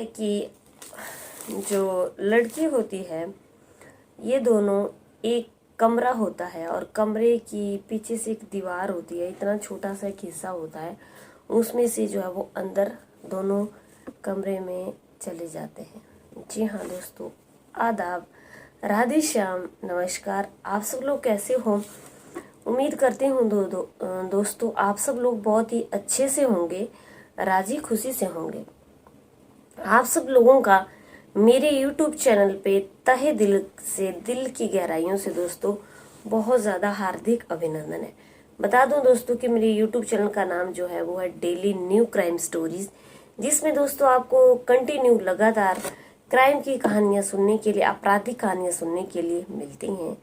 कि जो लड़की होती है, ये दोनों एक कमरा होता है और कमरे की पीछे से एक दीवार होती है, इतना छोटा सा एक हिस्सा होता है, उसमें से जो है वो अंदर दोनों कमरे में चले जाते हैं। जी हाँ दोस्तों, आदाब, राधे श्याम, नमस्कार। आप सब लोग कैसे हो? उम्मीद करती हूँ दोस्तों आप सब लोग बहुत ही अच्छे से होंगे, राजी खुशी से होंगे। आप सब लोगों का मेरे YouTube चैनल पे तहे दिल से, दिल की गहराइयों से दोस्तों बहुत ज़्यादा हार्दिक अभिनंदन है। बता दूं दोस्तों कि मेरे YouTube चैनल का नाम जो है वो है डेली न्यू क्राइम स्टोरीज, जिसमें दोस्तों आपको कंटिन्यू लगातार क्राइम की कहानियां सुनने के लिए, आपराधिक कहानियां सुनने के लिए मिलती हैं।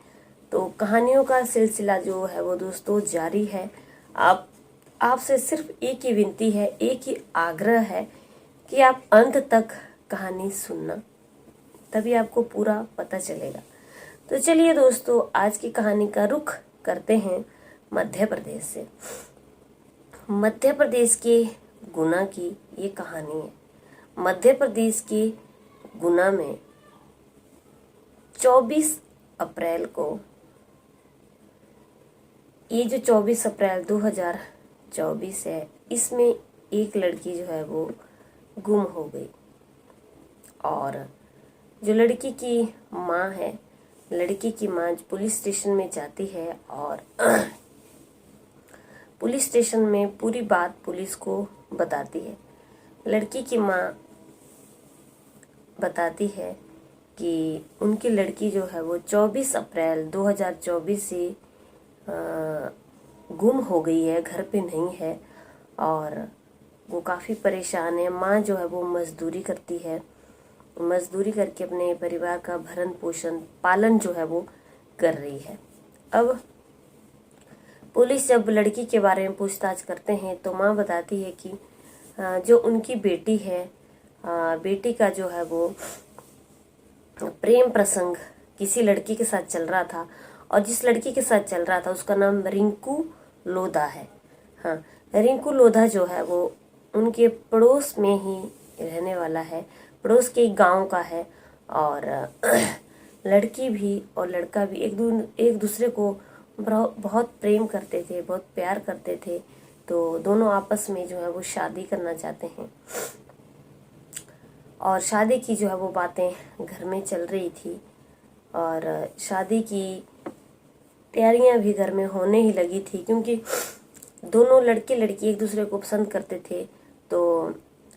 तो कहानियों का सिलसिला जो है वो दोस्तों जारी है। आपसे सिर्फ एक ही विनती है, एक ही आग्रह है कि आप अंत तक कहानी सुनना, तभी आपको पूरा पता चलेगा। तो चलिए दोस्तों, आज की कहानी का रुख करते हैं मध्य प्रदेश से। मध्य प्रदेश के गुना की ये कहानी है। मध्य प्रदेश के गुना में 24 अप्रैल को, ये जो 24 अप्रैल 2024 है, इसमें एक लड़की जो है वो गुम हो गई। और जो लड़की की माँ है, लड़की की माँ पुलिस स्टेशन में जाती है और पुलिस स्टेशन में पूरी बात पुलिस को बताती है। लड़की की माँ बताती है कि उनकी लड़की जो है वो 24 अप्रैल 2024 से गुम हो गई है, घर पे नहीं है और वो काफ़ी परेशान है। माँ जो है वो मजदूरी करती है, मजदूरी करके अपने परिवार का भरण पोषण, पालन जो है वो कर रही है। अब पुलिस जब लड़की के बारे में पूछताछ करते हैं तो माँ बताती है कि जो उनकी बेटी है, बेटी का जो है वो प्रेम प्रसंग किसी लड़की के साथ चल रहा था और जिस लड़की के साथ चल रहा था उसका नाम रिंकू लोधा है। हाँ, रिंकू लोधा जो है वो उनके पड़ोस में ही रहने वाला है, पड़ोस के गांव का है। और लड़की भी और लड़का भी एक दूसरे को बहुत प्रेम करते थे, बहुत प्यार करते थे। तो दोनों आपस में जो है वो शादी करना चाहते हैं और शादी की जो है वो बातें घर में चल रही थी और शादी की तैयारियां भी घर में होने ही लगी थी, क्योंकि दोनों लड़के लड़की एक दूसरे को पसंद करते थे। तो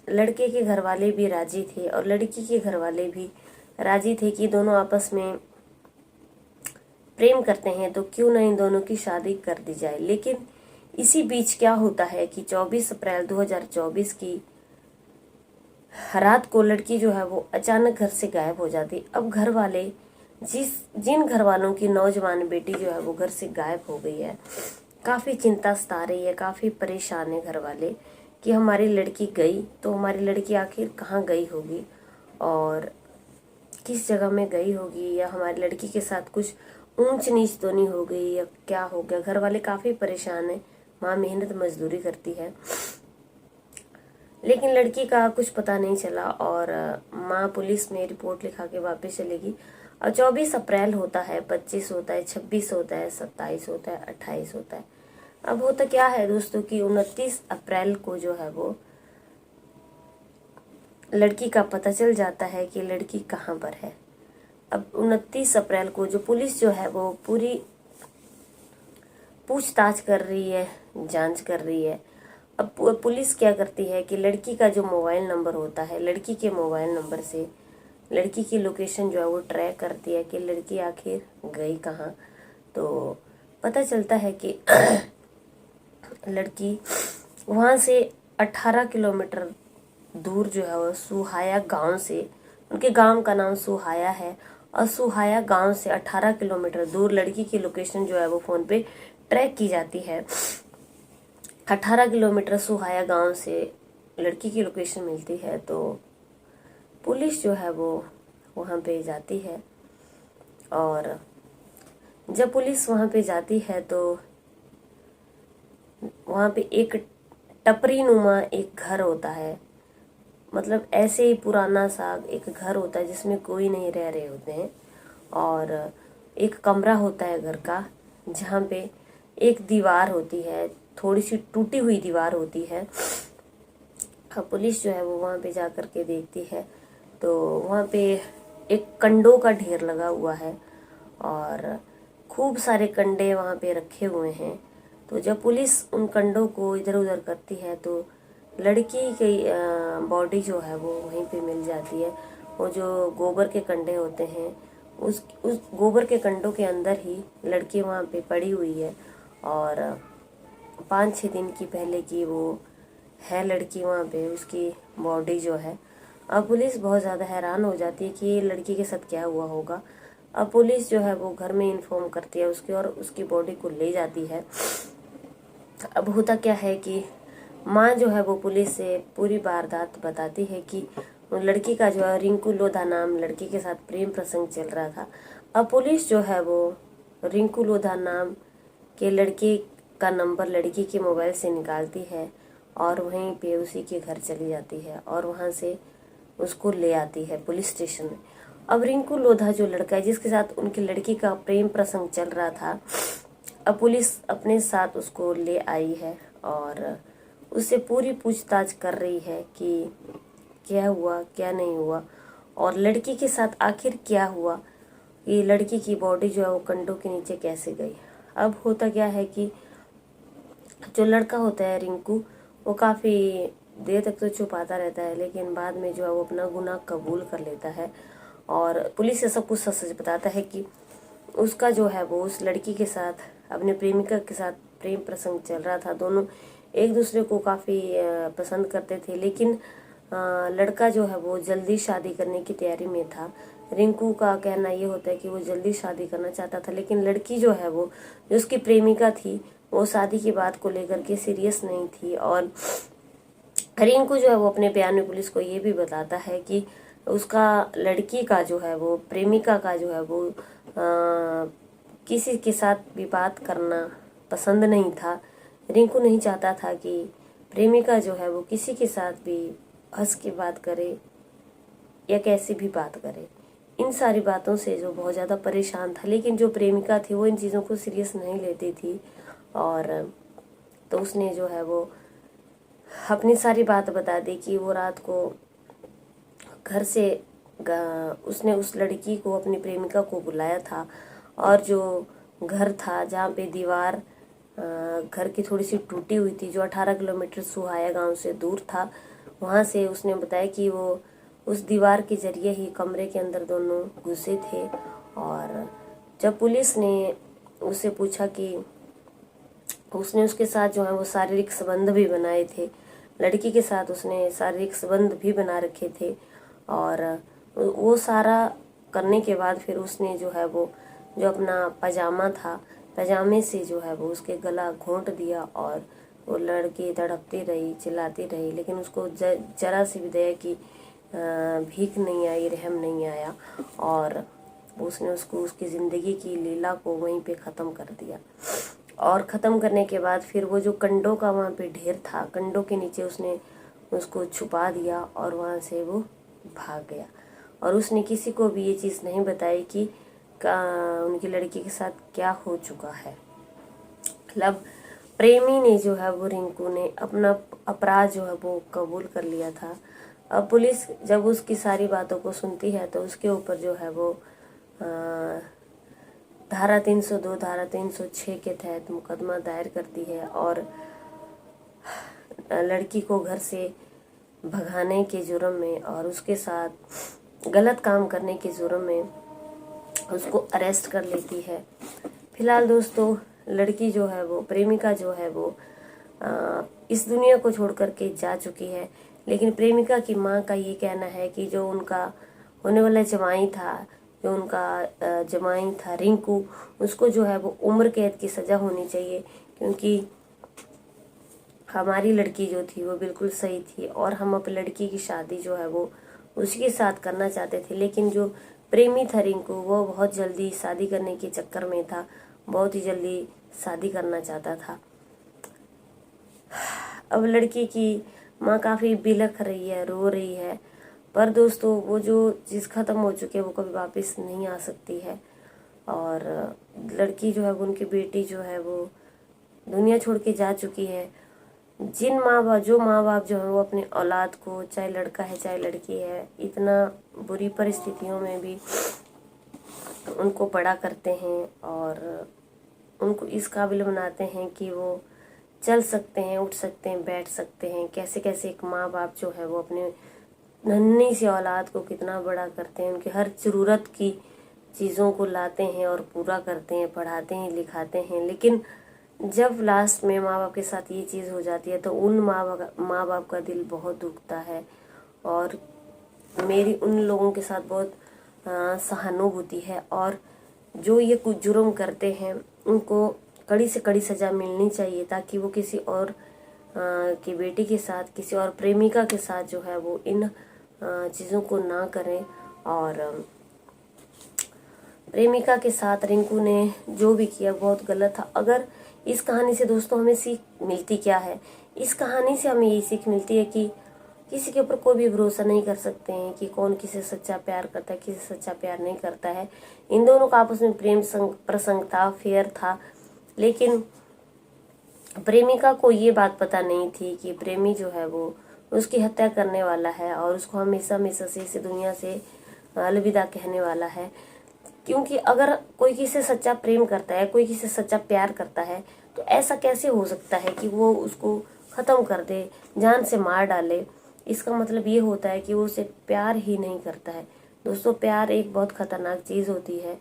लड़के के घर वाले भी राजी थे और लड़की के घर वाले भी राजी थे कि दोनों आपस में प्रेम करते हैं तो क्यों ना इन दोनों की शादी कर दी जाए। लेकिन इसी बीच क्या होता है कि 24 अप्रैल 2024 की रात को लड़की जो है वो अचानक घर से गायब हो जाती। अब घर वाले जिन घर वालों की नौजवान बेटी जो है वो घर से गायब हो गई है, काफ़ी चिंता सता रही है, काफ़ी परेशान है घर वाले कि हमारी लड़की गई तो हमारी लड़की आखिर कहाँ गई होगी और किस जगह में गई होगी, या हमारी लड़की के साथ कुछ ऊंच नीच तो नहीं हो गई, या क्या हो गया। घर वाले काफ़ी परेशान है। माँ मेहनत मजदूरी करती है लेकिन लड़की का कुछ पता नहीं चला और माँ पुलिस में रिपोर्ट लिखा के वापस चलेगी। और 24 अप्रैल होता है, 25 होता है, 26 होता है, 27 होता है, 28 होता है। अब होता क्या है दोस्तों कि 29 अप्रैल को जो है वो लड़की का पता चल जाता है कि लड़की कहाँ पर है। अब 29 अप्रैल को जो पुलिस जो है वो पूरी पूछताछ कर रही है, जांच कर रही है। अब पुलिस क्या करती है कि लड़की का जो मोबाइल नंबर होता है, लड़की के मोबाइल नंबर से लड़की की लोकेशन जो है वो ट्रैक करती है कि लड़की आखिर गई कहाँ। तो पता चलता है कि लड़की वहाँ से 18 किलोमीटर दूर जो है वो सुहाया गांव से, उनके गांव का नाम सुहाया है, और सुहाया गांव से 18 किलोमीटर दूर लड़की की लोकेशन जो है वो फ़ोन पे ट्रैक की जाती है। 18 किलोमीटर सुहाया गांव से लड़की की लोकेशन मिलती है। तो पुलिस जो है वो वहाँ पे जाती है और जब पुलिस वहाँ पे जाती है तो वहाँ पे एक टपरी नुमा एक घर होता है मतलब ऐसे ही पुराना सा एक घर होता है जिसमें कोई नहीं रह रहे होते हैं, और एक कमरा होता है घर का जहाँ पे एक दीवार होती है, थोड़ी सी टूटी हुई दीवार होती है। अब पुलिस जो है वो वहाँ पे जा कर के देखती है तो वहाँ पे एक कंडों का ढेर लगा हुआ है और खूब सारे कंडे वहाँ पे रखे हुए हैं। तो जब पुलिस उन कंडों को इधर उधर करती है तो लड़की की बॉडी जो है वो वहीं पे मिल जाती है। वो जो गोबर के कंडे होते हैं उस गोबर के कंडों के अंदर ही लड़की वहाँ पे पड़ी हुई है, और 5-6 दिन की पहले की वो है लड़की वहाँ पे, उसकी बॉडी जो है। अब पुलिस बहुत ज़्यादा हैरान हो जाती है कि ये लड़की के साथ क्या हुआ होगा। अब पुलिस जो है वो घर में इन्फॉर्म करती है उसकी और उसकी बॉडी को ले जाती है। अब होता क्या है कि माँ जो है वो पुलिस से पूरी वारदात बताती है कि लड़की का जो है रिंकू लोधा नाम लड़की के साथ प्रेम प्रसंग चल रहा था। अब पुलिस जो है वो रिंकू लोधा नाम के लड़के का नंबर लड़की के मोबाइल से निकालती है और वहीं पे उसी के घर चली जाती है और वहाँ से उसको ले आती है पुलिस स्टेशन में। अब रिंकू लोधा जो लड़का है जिसके साथ उनकी लड़की का प्रेम प्रसंग चल रहा था, अब पुलिस अपने साथ उसको ले आई है और उससे पूरी पूछताछ कर रही है कि क्या हुआ क्या नहीं हुआ और लड़की के साथ आखिर क्या हुआ, ये लड़की की बॉडी जो है वो कंडों के नीचे कैसे गई। अब होता क्या है कि जो लड़का होता है रिंकू, वो काफ़ी देर तक तो छुपाता रहता है, लेकिन बाद में जो है वो अपना गुनाह कबूल कर लेता है और पुलिस से सब कुछ सच सच बताता है कि उसका जो है वो उस लड़की के साथ अपने प्रेमिका के साथ प्रेम प्रसंग चल रहा था। दोनों एक दूसरे को काफ़ी पसंद करते थे, लेकिन लड़का जो है वो जल्दी शादी करने की तैयारी में था। रिंकू का कहना ये होता है कि वो जल्दी शादी करना चाहता था, लेकिन लड़की जो है वो जो उसकी प्रेमिका थी वो शादी की बात को लेकर के सीरियस नहीं थी। और रिंकू जो है वो अपने बयान में पुलिस को ये भी बताता है कि उसका लड़की का जो है वो प्रेमिका का जो है वो किसी के साथ भी बात करना पसंद नहीं था। रिंकू नहीं चाहता था कि प्रेमिका जो है वो किसी के साथ भी हंस के बात करे या कैसी भी बात करे। इन सारी बातों से जो बहुत ज़्यादा परेशान था, लेकिन जो प्रेमिका थी वो इन चीज़ों को सीरियस नहीं लेती थी। और तो उसने जो है वो अपनी सारी बात बता दी कि वो रात को घर से उसने उस लड़की को अपनी प्रेमिका को बुलाया था और जो घर था जहाँ पे दीवार घर की थोड़ी सी टूटी हुई थी, जो 18 किलोमीटर सुहाया गांव से दूर था, वहाँ से उसने बताया कि वो उस दीवार के जरिए ही कमरे के अंदर दोनों घुसे थे। और जब पुलिस ने उससे पूछा कि उसने उसके साथ जो है वो शारीरिक संबंध भी बनाए थे, लड़की के साथ उसने शारीरिक संबंध भी बना रखे थे, और वो सारा करने के बाद फिर उसने जो है वो जो अपना पजामा था, पजामे से जो है वो उसके गला घोंट दिया और वो लड़की तड़पती रही, चिल्लाती रही, लेकिन उसको जरा सी भी दया की भीख नहीं आई, रहम नहीं आया, और उसने उसको उसकी ज़िंदगी की लीला को वहीं पे ख़त्म कर दिया। और ख़त्म करने के बाद फिर वो जो कंडों का वहाँ पे ढेर था, कंडों के नीचे उसने उसको छुपा दिया और वहाँ से वो भाग गया। और उसने किसी को भी ये चीज़ नहीं बताई कि उनकी लड़की के साथ क्या हो चुका है। मतलब प्रेमी ने जो है वो रिंकू ने अपना अपराध जो है वो कबूल कर लिया था। अब पुलिस जब उसकी सारी बातों को सुनती है तो उसके ऊपर जो है वो धारा 302 धारा 306 के तहत मुकदमा दायर करती है और लड़की को घर से भगाने के जुर्म में और उसके साथ गलत काम करने के जुर्म में उसको अरेस्ट कर लेती है। फिलहाल दोस्तों लड़की जो है वो प्रेमिका जो है वो इस दुनिया को छोड़ करके जा चुकी है, लेकिन प्रेमिका की माँ का ये कहना है कि जो उनका होने वाला जमाई था, जो उनका जमाई था रिंकू, उसको जो है वो उम्र कैद की सज़ा होनी चाहिए, क्योंकि हमारी लड़की जो थी वो बिल्कुल सही थी और हम अपनी लड़की की शादी जो है वो उसी के साथ करना चाहते थे। लेकिन जो प्रेमी था रिंकू वो बहुत जल्दी शादी करने के चक्कर में था, बहुत ही जल्दी शादी करना चाहता था। अब लड़की की माँ काफ़ी बिलख रही है, रो रही है। पर दोस्तों वो जो चीज़ ख़त्म हो चुकी है वो कभी वापस नहीं आ सकती है। और लड़की जो है, उनकी बेटी जो है वो दुनिया छोड़ के जा चुकी है। जो माँ बाप जो है वो अपनी औलाद को, चाहे लड़का है चाहे लड़की है, इतना बुरी परिस्थितियों में भी उनको बड़ा करते हैं और उनको इस काबिल बनाते हैं कि वो चल सकते हैं, उठ सकते हैं, बैठ सकते हैं। कैसे कैसे एक माँ बाप जो है वो अपने नन्ही सी औलाद को कितना बड़ा करते हैं, उनकी हर ज़रूरत की चीज़ों को लाते हैं और पूरा करते हैं, पढ़ाते हैं, लिखाते हैं। लेकिन जब लास्ट में माँ बाप के साथ ये चीज़ हो जाती है तो उन माँ बाप का दिल बहुत दुखता है। और मेरी उन लोगों के साथ बहुत सहानुभूति है। और जो ये कुछ जुर्म करते हैं उनको कड़ी से कड़ी सज़ा मिलनी चाहिए, ताकि वो किसी और की बेटी के साथ, किसी और प्रेमिका के साथ जो है वो इन चीज़ों को ना करें। और प्रेमिका के साथ रिंकू ने जो भी किया बहुत गलत था। अगर इस कहानी से दोस्तों हमें सीख मिलती क्या है? इस कहानी से हमें ये सीख मिलती है कि किसी के ऊपर कोई भी भरोसा नहीं कर सकते हैं कि कौन किसे सच्चा प्यार करता है, किसे सच्चा प्यार नहीं करता है। इन दोनों का आपस में प्रेम प्रसंग था, फेयर था। लेकिन प्रेमिका को ये बात पता नहीं थी कि प्रेमी जो है वो उसकी हत्या करने वाला है और उसको हमेशा हमेशा से इस दुनिया से अलविदा कहने वाला है। क्योंकि अगर कोई किसी से सच्चा प्रेम करता है, कोई किसी से सच्चा प्यार करता है, तो ऐसा कैसे हो सकता है कि वो उसको ख़त्म कर दे, जान से मार डाले? इसका मतलब ये होता है कि वो उसे प्यार ही नहीं करता है। दोस्तों, प्यार एक बहुत खतरनाक चीज़ होती है।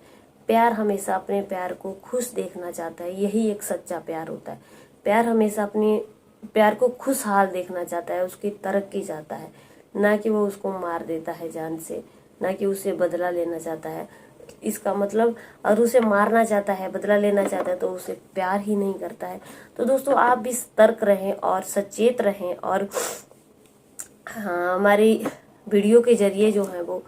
प्यार हमेशा अपने प्यार को खुश देखना चाहता है, यही एक सच्चा प्यार होता है। प्यार हमेशा अपने प्यार को खुशहाल देखना चाहता है, उसकी तरक्की चाहता है, ना कि वो उसको मार देता है जान से, ना कि उसे बदला लेना चाहता है। इसका मतलब अगर उसे मारना चाहता है, बदला लेना चाहता है, तो उसे प्यार ही नहीं करता है। तो दोस्तों, आप भी सतर्क रहें और सचेत रहें। और हाँ, हमारी वीडियो के जरिए जो है वो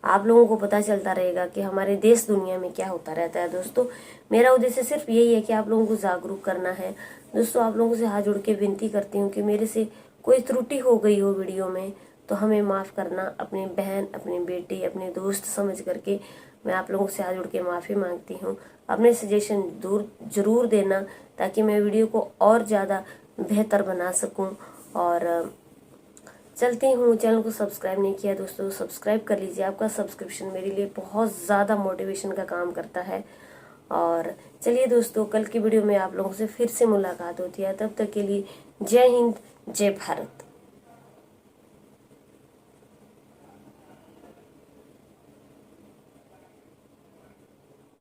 आप लोगों को पता चलता रहेगा कि हमारे देश दुनिया में क्या होता रहता है। दोस्तों, मेरा उद्देश्य सिर्फ यही है कि आप लोगों को जागरूक करना है। दोस्तों, आप लोगों से हाथ जोड़ के विनती करती हूँ कि मेरे से कोई त्रुटि हो गई हो वीडियो में तो हमें माफ़ करना। अपनी बहन, अपनी बेटी, अपने दोस्त समझ करके मैं आप लोगों से हाथ जोड़ के माफ़ी मांगती हूँ। अपने सजेशन जरूर देना, ताकि मैं वीडियो को और ज़्यादा बेहतर बना सकूँ। और चलती हूँ, चैनल को सब्सक्राइब नहीं किया दोस्तों, सब्सक्राइब कर लीजिए। आपका सब्सक्रिप्शन मेरे लिए बहुत ज़्यादा मोटिवेशन का काम करता है। और चलिए दोस्तों, कल की वीडियो में आप लोगों से फिर से मुलाकात होती है। तब तक के लिए जय हिंद, जय भारत।